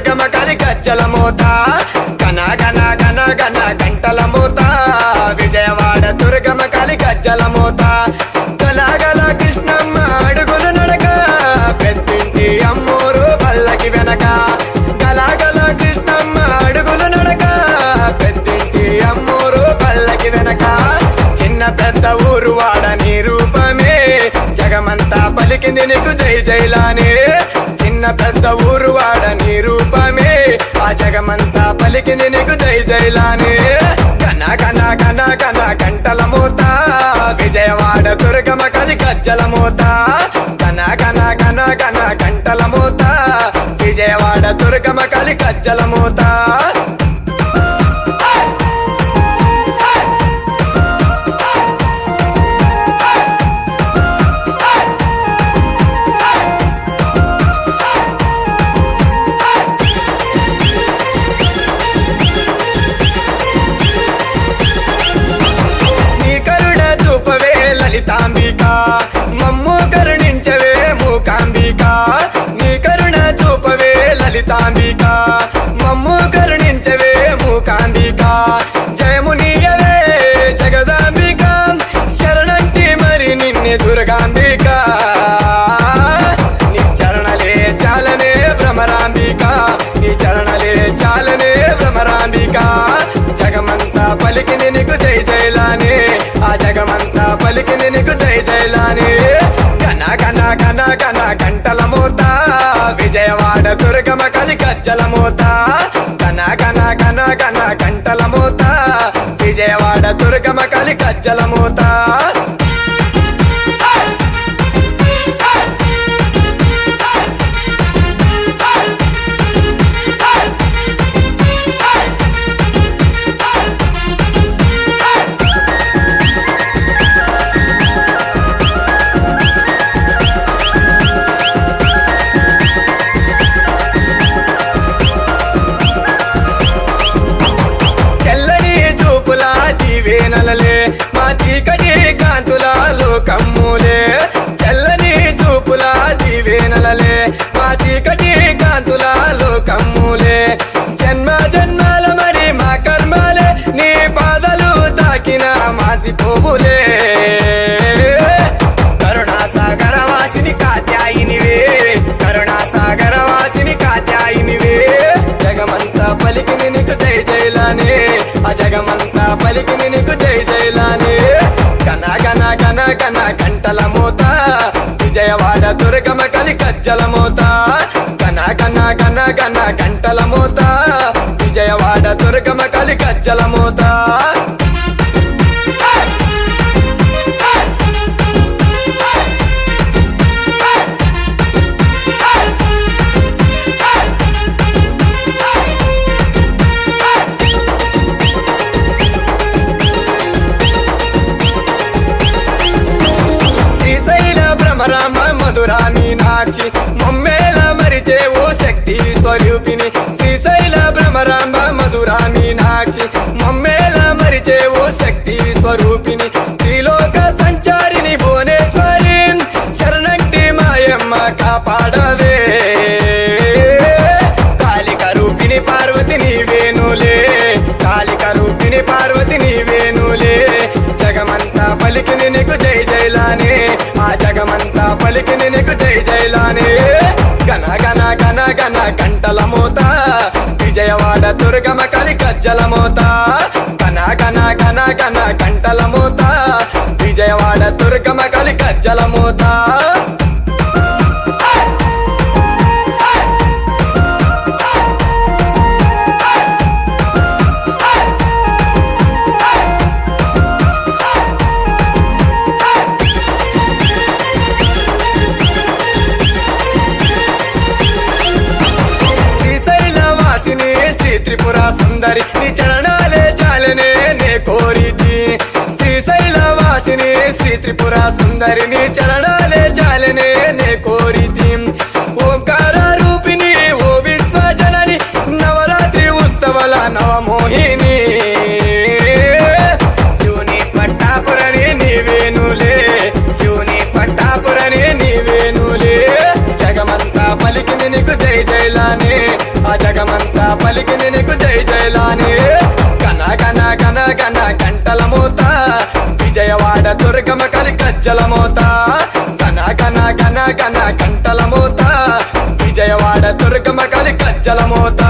దుర్గమ కలి గజ్జల మోత గన గన గన గన గంటల మోత విజయవాడ దుర్గమ కలి గజ్జల మోత గలగల కృష్ణమ్మ అడుగులు నడక పెద్దింటి అమ్మూరు పల్లకి వెనక గలగల కృష్ణమ్మ అడుగులు నడక పెద్దింటి అమ్మూరు పల్లకి వెనక చిన్న పెద్ద ఊరు వాడ నీ రూపమే జగమంతా పలికింది నీకు జై జైలానే చిన్న పెద్ద ఊరు వాడ నీ రూపమే ఆ జగమంతా పలికింది నీకు జై జైలానే గన గన గన గన గంటల మోత విజయవాడ దుర్గమ కలి గజ్జల మోత గన గన గన గన గంటల మోత విజయవాడ దుర్గమ కలి గజ్జల మోత లలితాంబిక మమ్ము కరుణించవే మూకాంబిక నీ కరుణ చూపవే లలితాంబిక మమ్ము కరుణించవే మూకాంబిక జయమునియవే జగదాంబిక శరణంటి మరి నిన్నే దుర్గాంబిక నీ చరణలే చాలనే భ్రమరాంబిక నీ చరణలే చాలనే భ్రమరాంబిక జగమంతా పలికిని నీకు జై జైలానే ఆ జగమంతా పలికిని నీకు జై జైలానే గన గన గన గన గంటల మోత విజయవాడ దుర్గమ కలి గజ్జల మోత గన గన గన గన గంటల మోత విజయవాడ దుర్గమ కలి గజ్జల మోత వేనలలే మా చీకటి కాంతుల లోకమ్ములే చల్లని చూపుల దీవేనలలే మా చీకటి కాంతుల లోకమ్ములే జన్మ జన్మాల మరి మా కర్మలే నీ పాదలు తాకిన మాసిపోవులే కరుణాసాగర వాసిని కాత్యాయినివే కరుణాసాగర వాసిని కాత్యాయినివే జగమంతా పలికిని నీకు జై జైలానే ఆ జగమంతా పలికిని నీకు జై జైలానే గన గన గన గన గంటల మోత విజయవాడ దుర్గమ కలి గజ్జల మోత గన గన గన గన గంటల మోత విజయవాడ దుర్గమ కలి గజ్జల మోత రామ మధురా మీనాక్షి మమ్మేల మరిచే ఓ శక్తి స్వరూపిణి శ్రీశైల భ్రమరాంబ మధురా మీనాక్షి మమ్మేల మరిచే ఓ శక్తి స్వరూపిణి త్రిలోక సంచారిని భువనేశ్వరి శరణంటి మాయమ్మ కాపాడవే కాళిక రూపిణి పార్వతి నీవేనులే కాళిక రూపిణి పార్వతి నీవేనులే జగమంతా పలికిని నీకు జై జైలానే ఆ జగమంతా పలికిని నీకు జై జైలానే గన గన గన గన గంటల మోత విజయవాడ దుర్గమ కలి గజ్జల మోత గన గన గన గన గంటల మోత విజయవాడ దుర్గమ కలి గజ్జల మోత త్రిపుర సుందరి నీ చరణాలే చాలనే నే కోరితి శ్రీశైల వాసిని శ్రీ త్రిపుర సుందరి నీ చరణాలే చాలనే నే కోరితి ఓంకార రూపిణి ఓ విశ్వజనని నవరాత్రి ఉత్సవల నవమోహిని శివుని పట్టాపురని నీవేనులే శివుని పట్టాపురని నీవేనులే జగమంతా పలికింది నీకు జై జైలానే ఆ జగ నీకు జై జయలాని గన గన గన గన గంటల మోత విజయవాడ దుర్గమ్మ కలి గజ్జల మోత గన గన గన గన గంటల మోత విజయవాడ దుర్గమ్మ కలి గజ్జల మోత